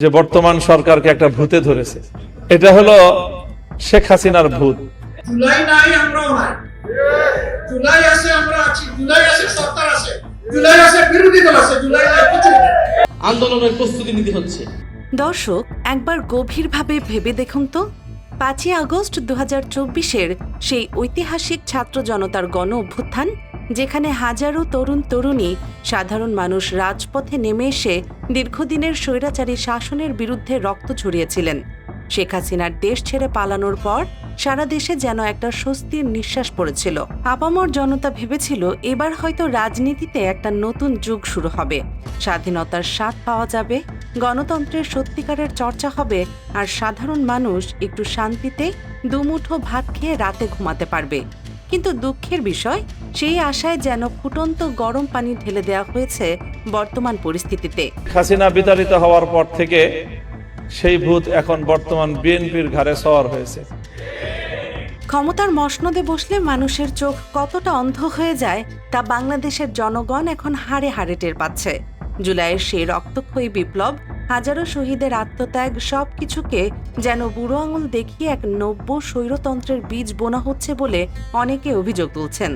যে বর্তমান সরকারকে একটা ভূতে ধরেছে। এটা হলো শেখ হাসিনার ভূত। জুলাই নাই, আমরাও নাই। জুলাই আছে, আমরা আছি। জুলাই আছে, সরকার আছে। জুলাই আছে, বিরোধী দল আছে। জুলাই নাই, কিছু নেই। আন্দোলনের প্রস্তুতি নিতে হচ্ছে। দর্শক, একবার গভীরভাবে ভেবে দেখুন তো, 5ই আগস্ট 2024-এর সেই ঐতিহাসিক ছাত্র জনতার গণ অভ্যুত্থান, যেখানে হাজারো তরুণ তরুণী সাধারণ মানুষ রাজপথে নেমে এসে দীর্ঘদিনের স্বৈরাচারী শাসনের বিরুদ্ধে রক্ত ঝরিয়েছিলেন। শেখ হাসিনার দেশ ছেড়ে পালানোর পর সারা দেশে যেন একটা স্বস্তির নিঃশ্বাস পড়েছিল। আপামর জনতা ভেবেছিল এবার হয়তো রাজনীতিতে একটা নতুন যুগ শুরু হবে, স্বাধীনতার স্বাদ পাওয়া যাবে, গণতন্ত্রের সত্যিকারের চর্চা হবে, আর সাধারণ মানুষ একটু শান্তিতে দুমুঠো ভাত খেয়ে রাতে ঘুমাতে পারবে। কিন্তু দুঃখের বিষয়, সেই আশায় যেন ফুটন্ত গরম পানি ঢেলে দেওয়া হয়েছে বর্তমান পরিস্থিতিতে। হাসিনা বিতাড়িত হওয়ার পর থেকে সেই ভূত এখন বর্তমান বিএনপির ঘাড়ে সওয়ার হয়েছে। ক্ষমতার মসনদে বসলে মানুষের চোখ কতটা অন্ধ হয়ে যায় তা বাংলাদেশের জনগণ এখন হাড়ে হাড়ে টের পাচ্ছে। জুলাইয়ের সেই রক্তক্ষয়ী বিপ্লব, হাজারো শহীদের আত্মত্যাগ, সবকিছুকে যেন বুড়ো আঙুল দেখিয়ে এক নব্য স্বৈরতন্ত্রের বীজ বোনা হচ্ছে বলে অনেকে অভিযোগ তুলছেন।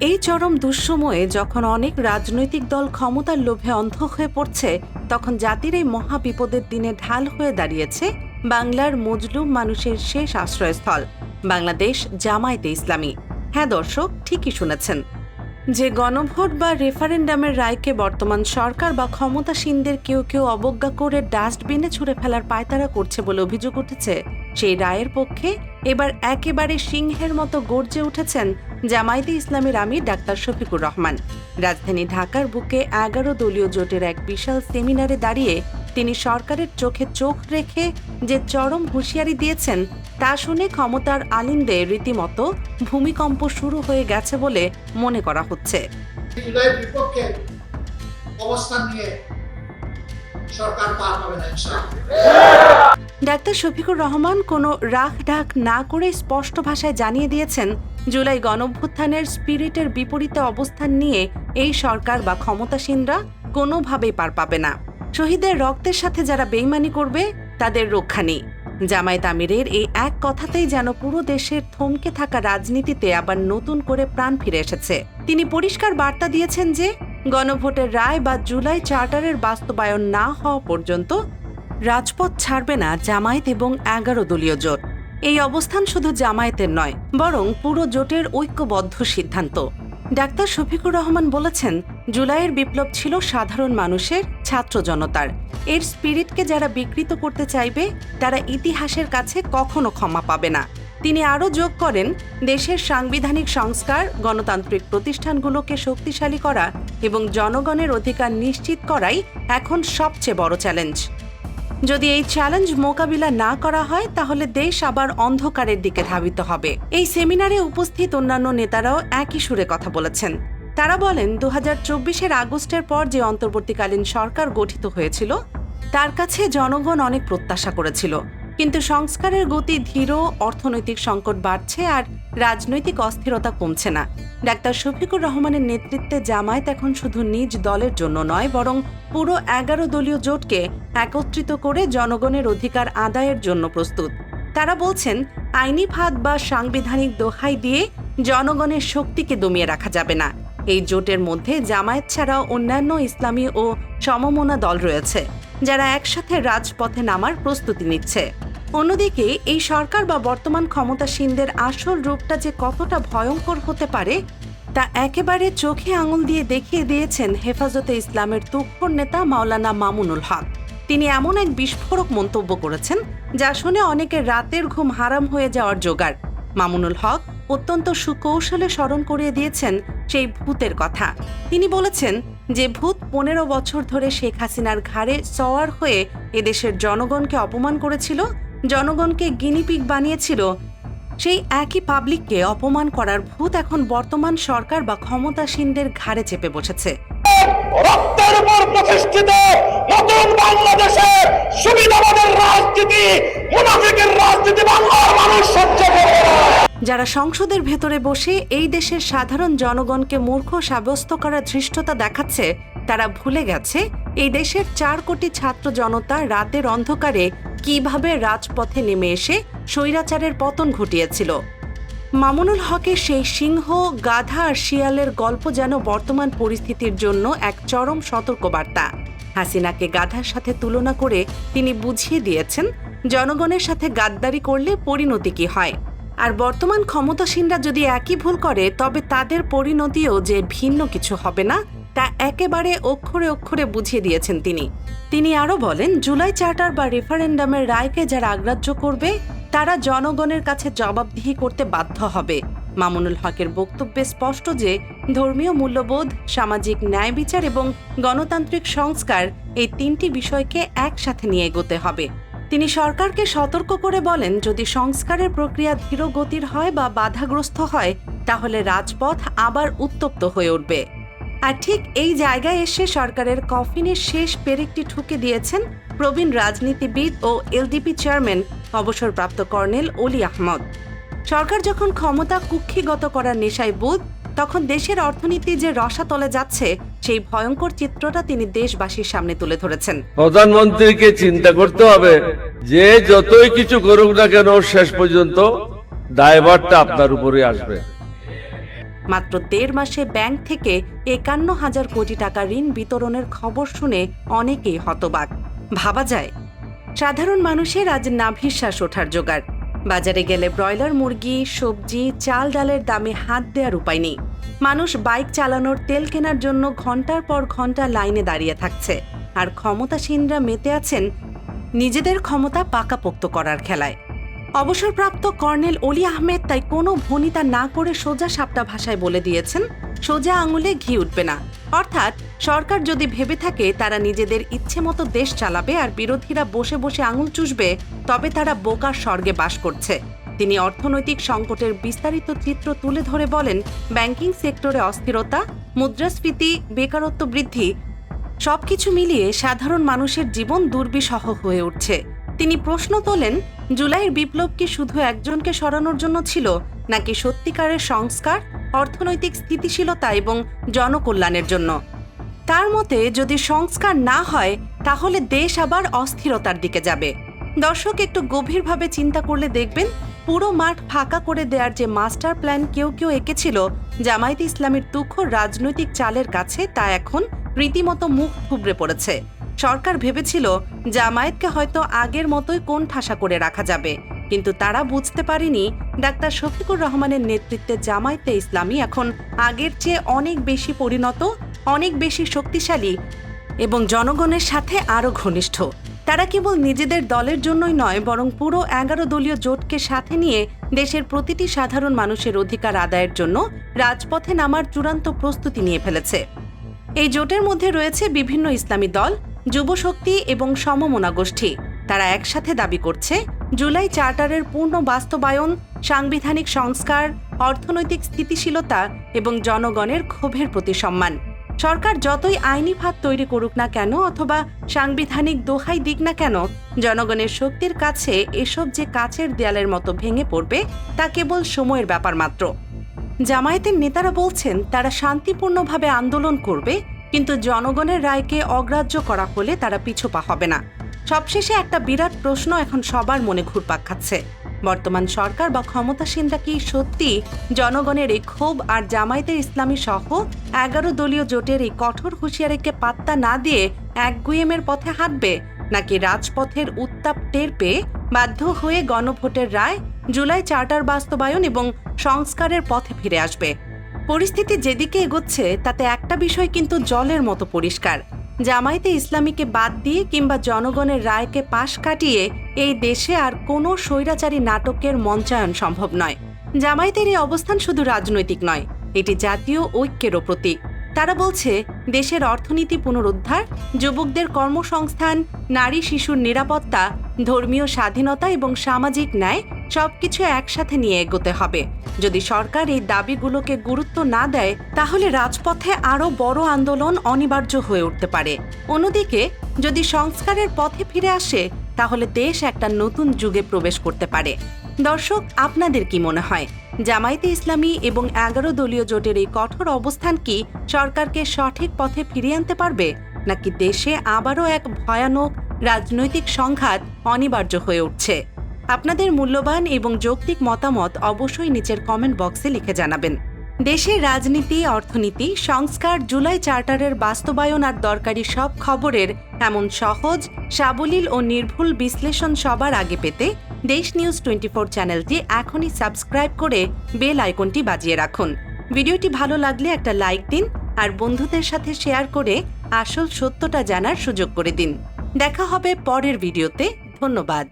এই চরম দুঃসময়ে যখন অনেক রাজনৈতিক দল ক্ষমতার লোভে অন্ধ হয়ে পড়ছে, তখন জাতির এই মহা বিপদের দিনে ঢাল হয়ে দাঁড়িয়েছে বাংলার মজলুম মানুষের শেষ আশ্রয়স্থল বাংলাদেশ জামায়াতে ইসলামী। হ্যাঁ দর্শক, ঠিকই শুনেছেন। যে গণভোট বা রেফারেন্ডামের রায়কে বর্তমান সরকার বা ক্ষমতাসীনদের কেউ কেউ অবজ্ঞা করে ডাস্টবিনে ছুঁড়ে ফেলার পায়তারা করছে বলে অভিযোগ উঠেছে, সেই রায়ের পক্ষে এবার একেবারে সিংহের মতো গর্জে উঠেছেন জামায়াতে ইসলামীর আমির ডাক্তার শফিকুর রহমান। রাজধানী ঢাকার বুকে 11 দলীয় জোটের এক বিশাল সেমিনারে দাঁড়িয়ে তিনি সরকারের চোখে চোখ রেখে যে চরম হুঁশিয়ারি দিয়েছেন, তা শুনে ক্ষমতার আলিন্দে রীতিমতো ভূমিকম্প শুরু হয়ে গেছে বলে মনে করা হচ্ছে। জুলাইয়ের বিপক্ষে অবস্থান নিয়ে সরকার পার পাবে না ইনশাআল্লাহ। ডাক্তার শফিকুর রহমান কোনো রাখ ঢাক না করে স্পষ্ট ভাষায় জানিয়ে দিয়েছেন, জুলাই গণঅভ্যুত্থানের স্পিরিটের বিপরীতে অবস্থান নিয়ে এই সরকার বা ক্ষমতাসীনরা কোনোভাবেই পার পাবে না। শহীদের রক্তের সাথে যারা বেইমানি করবে তাদের রক্ষা নেই। জামায়াত আমিরের এই এক কথাতেই যেন পুরো দেশের থমকে থাকা রাজনীতিতে আবার নতুন করে প্রাণ ফিরে এসেছে। তিনি পরিষ্কার বার্তা দিয়েছেন যে গণভোটের রায় বা জুলাই চার্টারের বাস্তবায়ন না হওয়া পর্যন্ত রাজপথ ছাড়বে না জামায়াত এবং 11 দলীয় জোট। এই অবস্থান শুধু জামায়াতের নয়, বরং পুরো জোটের ঐক্যবদ্ধ সিদ্ধান্ত। ডাক্তার শফিকুর রহমান বলেছেন, জুলাইয়ের বিপ্লব ছিল সাধারণ মানুষের, ছাত্র জনতার। এর স্পিরিটকে যারা বিকৃত করতে চাইবে তারা ইতিহাসের কাছে কখনো ক্ষমা পাবে না। তিনি আরও যোগ করেন, দেশের সাংবিধানিক সংস্কার, গণতান্ত্রিক প্রতিষ্ঠানগুলোকে শক্তিশালী করা এবং জনগণের অধিকার নিশ্চিত করাই এখন সবচেয়ে বড় চ্যালেঞ্জ। যদি এই চ্যালেঞ্জ মোকাবিলা না করা হয়, তাহলে দেশ আবার অন্ধকারের দিকে ধাবিত হবে। এই সেমিনারে উপস্থিত অন্যান্য নেতারাও একই সুরে কথা বলেছেন। তারা বলেন, 2024-এর আগস্টের পর যে অন্তর্বর্তীকালীন সরকার গঠিত হয়েছিল, তার কাছে জনগণ অনেক প্রত্যাশা করেছিল, কিন্তু সংস্কারের গতি ধীর, অর্থনৈতিক সংকট বাড়ছে আর রাজনৈতিক অস্থিরতা কমছে না। ডাক্তার শফিকুর রহমানের নেতৃত্বে জামায়াত এখন শুধু নিজ দলের জন্য নয়, বরং পুরো 11 দলীয় জোটকে একত্রিত করে জনগণের অধিকার আদায়ের জন্য প্রস্তুত। তারা বলছেন, আইনি ফাঁদ বা সাংবিধানিক দোহাই দিয়ে জনগণের শক্তিকে দমিয়ে রাখা যাবে না। এই জোটের মধ্যে জামায়াত ছাড়াও অন্যান্য ইসলামী ও সমমনা দল রয়েছে, যারা একসাথে রাজপথে নামার প্রস্তুতি নিচ্ছে। অন্যদিকে এই সরকার বা বর্তমান ক্ষমতাসীনদের আসল রূপটা যে কতটা ভয়ঙ্কর হতে পারে তা একেবারে চোখে আঙুল দিয়ে দেখিয়ে দিয়েছেন হেফাজতে ইসলামের তুখোড় নেতা মাওলানা মামুনুল হক। তিনি এমন এক বিস্ফোরক মন্তব্য করেছেন, যা শুনে অনেকের রাতের ঘুম হারাম হয়ে যাওয়ার জোগাড়। মামুনুল হক অত্যন্ত সুকৌশলে স্মরণ করিয়ে দিয়েছেন সেই ভূতের কথা। তিনি বলেছেন, যে ভূত 15 বছর ধরে শেখ হাসিনার ঘাড়ে সওয়ার হয়ে এদেশের জনগণকে অপমান করেছিল, জনগণকে গিনিপিগ বানিয়েছিল, সেই একই পাবলিককে অপমান করার ভূত এখন বর্তমান সরকার বা ক্ষমতাসীনদের ঘাড়ে চেপে বসেছে। রক্তের উপর প্রতিষ্ঠিত নতুন বাংলাদেশের সুবিধাবাদের রাজনীতি, মুনাফিকের রাজনীতি বাংলার মানুষ সহ্য করবে না। যারা সংসদের ভেতরে বসে এই দেশের সাধারণ জনগণকে মূর্খ সাব্যস্ত করার ধৃষ্টতা দেখাচ্ছে, তারা ভুলে গেছে এই দেশের 4 কোটি ছাত্র জনতা রাতের অন্ধকারে কিভাবে রাজপথে নেমে এসে স্বৈরাচারের পতন ঘটিয়েছিল। মামুনুল হকের সেই সিংহ, গাধা আর শিয়ালের গল্প যেন বর্তমান পরিস্থিতির জন্য এক চরম সতর্কবার্তা। হাসিনাকে গাধার সাথে তুলনা করে তিনি বুঝিয়ে দিয়েছেন জনগণের সাথে গাদ্দারি করলে পরিণতি কি হয়। আর বর্তমান ক্ষমতাসীনরা যদি একই ভুল করে তবে তাদের পরিণতিও যে ভিন্ন কিছু হবে না তা একেবারে অক্ষরে অক্ষরে বুঝিয়ে দিয়েছেন তিনি আরও বলেন, জুলাই চার্টার বা রেফারেন্ডামের রায়কে যারা অগ্রাহ্য করবে তারা জনগণের কাছে জবাবদিহি করতে বাধ্য হবে। মামুনুল হকের বক্তব্যে স্পষ্ট যে ধর্মীয় মূল্যবোধ, সামাজিক ন্যায় বিচার এবং গণতান্ত্রিক সংস্কার এই 3টি বিষয়কে একসাথে নিয়ে এগোতে হবে। তিনি সরকারকে সতর্ক করে বলেন, যদি সংস্কারের প্রক্রিয়া ধীর গতির হয় বা বাধাগ্রস্ত হয় তাহলে রাজপথ আবার উত্তপ্ত হয়ে উঠবে। আর ঠিক এই জায়গায় এসে সরকারের কফিনের শেষ পেরেকটি ঠুকে দিয়েছেন প্রবীণ রাজনীতিবিদ ও এলডিপি চেয়ারম্যান অবসরপ্রাপ্ত কর্নেল অলি আহমদ। সরকার যখন ক্ষমতা কুক্ষিগত করার নেশায় বুধ, তখন দেশের অর্থনীতি যে রসাতলে যাচ্ছে সেই ভয়ঙ্কর চিত্রটা তিনি দেশবাসীর সামনে তুলে ধরেছেন। প্রধানমন্ত্রীকে চিন্তা করতে হবে যে যতই কিছু করুক না কেন শেষ পর্যন্ত দায়ভারটা আপনার উপরে আসবে। মাত্র 1.5 মাসে ব্যাংক থেকে 51,000 কোটি টাকা ঋণ বিতরণের খবর শুনে অনেকেই হতবাক। ভাবা যায় সাধারণ মানুষের আজ নাভিশ্বাস ওঠার জোগাড়। বাজারে গেলে ব্রয়লার মুরগি, সবজি, চাল ডালের দামে হাত দেওয়ার উপায় নেই। মানুষ বাইক চালানোর তেল কেনার জন্য ঘন্টার পর ঘন্টা লাইনে দাঁড়িয়ে থাকছে, আর ক্ষমতাসীনরা মেতে আছেন নিজেদের ক্ষমতা পাকাপোক্ত করার খেলায়। অবসরপ্রাপ্ত কর্নেল অলি আহমেদ তাই কোনো ভনিতা না করে সোজা সাপটা ভাষায় বলে দিয়েছেন, সোজা আঙুলে ঘি উঠবে না। অর্থাৎ সরকার যদি ভেবে থাকে তারা নিজেদের ইচ্ছে মতো দেশ চালাবে আর বিরোধীরা বসে বসে আঙুল চুষবে, তবে তারা বোকার স্বর্গে বাস করছে। তিনি অর্থনৈতিক সংকটের বিস্তারিত চিত্র তুলে ধরে বলেন, ব্যাংকিং সেক্টরে অস্থিরতা, মুদ্রাস্ফীতি, বেকারত্ব বৃদ্ধি সবকিছু মিলিয়ে সাধারণ মানুষের জীবন দুর্বিষহ হয়ে উঠছে। তিনি প্রশ্ন তোলেন, জুলাইয়ের বিপ্লব কি শুধু একজনকে সরানোর জন্য ছিল, নাকি সত্যিকারের সংস্কার, অর্থনৈতিক স্থিতিশীলতা এবং জনকল্যাণের জন্য? তার মতে যদি সংস্কার না হয় তাহলে দেশ আবার অস্থিরতার দিকে যাবে। দর্শক, একটু গভীরভাবে চিন্তা করলে দেখবেন পুরো মাঠ ফাঁকা করে দেওয়ার যে মাস্টার প্ল্যান কেউ এঁকেছিল জামায়াতে ইসলামীর তুখোড় রাজনৈতিক চালের কাছে, তা এখন রীতিমতো মুখ থুবড়ে পড়েছে। সরকার ভেবেছিল জামায়াতকে হয়তো আগের মতোই কোণঠাসা করে রাখা যাবে, কিন্তু তারা বুঝতে পারেনি ডাক্তার শফিকুর রহমানের নেতৃত্বে জামায়াতে ইসলামী এখন আগের চেয়ে অনেক বেশি পরিণত, অনেক বেশি শক্তিশালী এবং জনগণের সাথে আরও ঘনিষ্ঠ। তারা কেবল নিজেদের দলের জন্যই নয়, বরং পুরো 11 দলীয় জোটকে সাথে নিয়ে দেশের প্রতিটি সাধারণ মানুষের অধিকার আদায়ের জন্য রাজপথে নামার চূড়ান্ত প্রস্তুতি নিয়ে ফেলেছে। এই জোটের মধ্যে রয়েছে বিভিন্ন ইসলামী দল, যুবশক্তি এবং সমমনা গোষ্ঠী। তারা একসাথে দাবি করছে জুলাই চার্টারের পূর্ণ বাস্তবায়ন, সাংবিধানিক সংস্কার, অর্থনৈতিক স্থিতিশীলতা এবং জনগণের ক্ষোভের প্রতি সম্মান। সরকার যতই আইনি ফাঁদ তৈরি করুক না কেন অথবা সাংবিধানিক দোহাই দিক না কেন, জনগণের শক্তির কাছে এসব যে কাচের দেয়ালের মতো ভেঙে পড়বে তা কেবল সময়ের ব্যাপার মাত্র। জামায়াতের নেতারা বলছেন তারা শান্তিপূর্ণভাবে আন্দোলন করবে, কিন্তু জনগণের রায়কে অগ্রাহ্য করা হলে তারা পিছুপা হবে না। সবশেষে একটা বিরাট প্রশ্ন এখন সবার মনে ঘুরপাক খাচ্ছে, বর্তমান সরকার বা ক্ষমতাসীনরা কি সত্যি জনগণের এই ক্ষোভ আর জামায়াতে ইসলামী সহ 11 দলীয় জোটের এই কঠোর হুঁশিয়ারিকে পাত্তা না দিয়ে একগুঁয়েমের পথে হাঁটবে, নাকি রাজপথের উত্তাপ টের পেয়ে বাধ্য হয়ে গণভোটের রায়, জুলাই চার্টার বাস্তবায়ন এবং সংস্কারের পথে ফিরে আসবে? পরিস্থিতি যেদিকে এগোচ্ছে তাতে একটা বিষয় কিন্তু জলের মতো পরিষ্কার, জামায়াতে ইসলামীকে বাদ দিয়ে কিংবা জনগণের রায়কে পাশ কাটিয়ে এই দেশে আর কোনো স্বৈরাচারী নাটকের মঞ্চায়ন সম্ভব নয়। জামায়াতের এই অবস্থান শুধু রাজনৈতিক নয়, এটি জাতীয় ঐক্যেরও প্রতীক। তারা বলছে দেশের অর্থনীতি পুনরুদ্ধার, যুবকদের কর্মসংস্থান, নারী শিশুর নিরাপত্তা, ধর্মীয় স্বাধীনতা এবং সামাজিক ন্যায় সবকিছু একসাথে নিয়ে এগোতে হবে। যদি সরকার এই দাবিগুলোকে গুরুত্ব না দেয় তাহলে রাজপথে আরও বড় আন্দোলন অনিবার্য হয়ে উঠতে পারে। অন্যদিকে যদি সংস্কারের পথে ফিরে আসে তাহলে দেশ একটা নতুন যুগে প্রবেশ করতে পারে। দর্শক, আপনাদের কি মনে হয় জামায়াতে ইসলামী এবং 11 দলীয় জোটের এই কঠোর অবস্থান কি সরকারকে সঠিক পথে ফিরিয়ে আনতে পারবে, নাকি দেশে আবারও এক ভয়ানক রাজনৈতিক সংঘাত অনিবার্য হয়ে উঠছে? আপনাদের মূল্যবান এবং যৌক্তিক মতামত অবশ্যই নিচের কমেন্ট বক্সে লিখে জানাবেন। দেশের রাজনীতি, অর্থনীতি, সংস্কার, জুলাই চার্টারের বাস্তবায়ন আর দরকারি সব খবরের এমন সহজ, সাবলীল ও নির্ভুল বিশ্লেষণ সবার আগে পেতে দেশ নিউজ 24 চ্যানেলটি এখনই সাবস্ক্রাইব করে বেল আইকনটি বাজিয়ে রাখুন। ভিডিওটি ভালো লাগলে একটা লাইক দিন আর বন্ধুদের সাথে শেয়ার করে আসল সত্যটা জানার সুযোগ করে দিন। দেখা হবে পরের ভিডিওতে। ধন্যবাদ।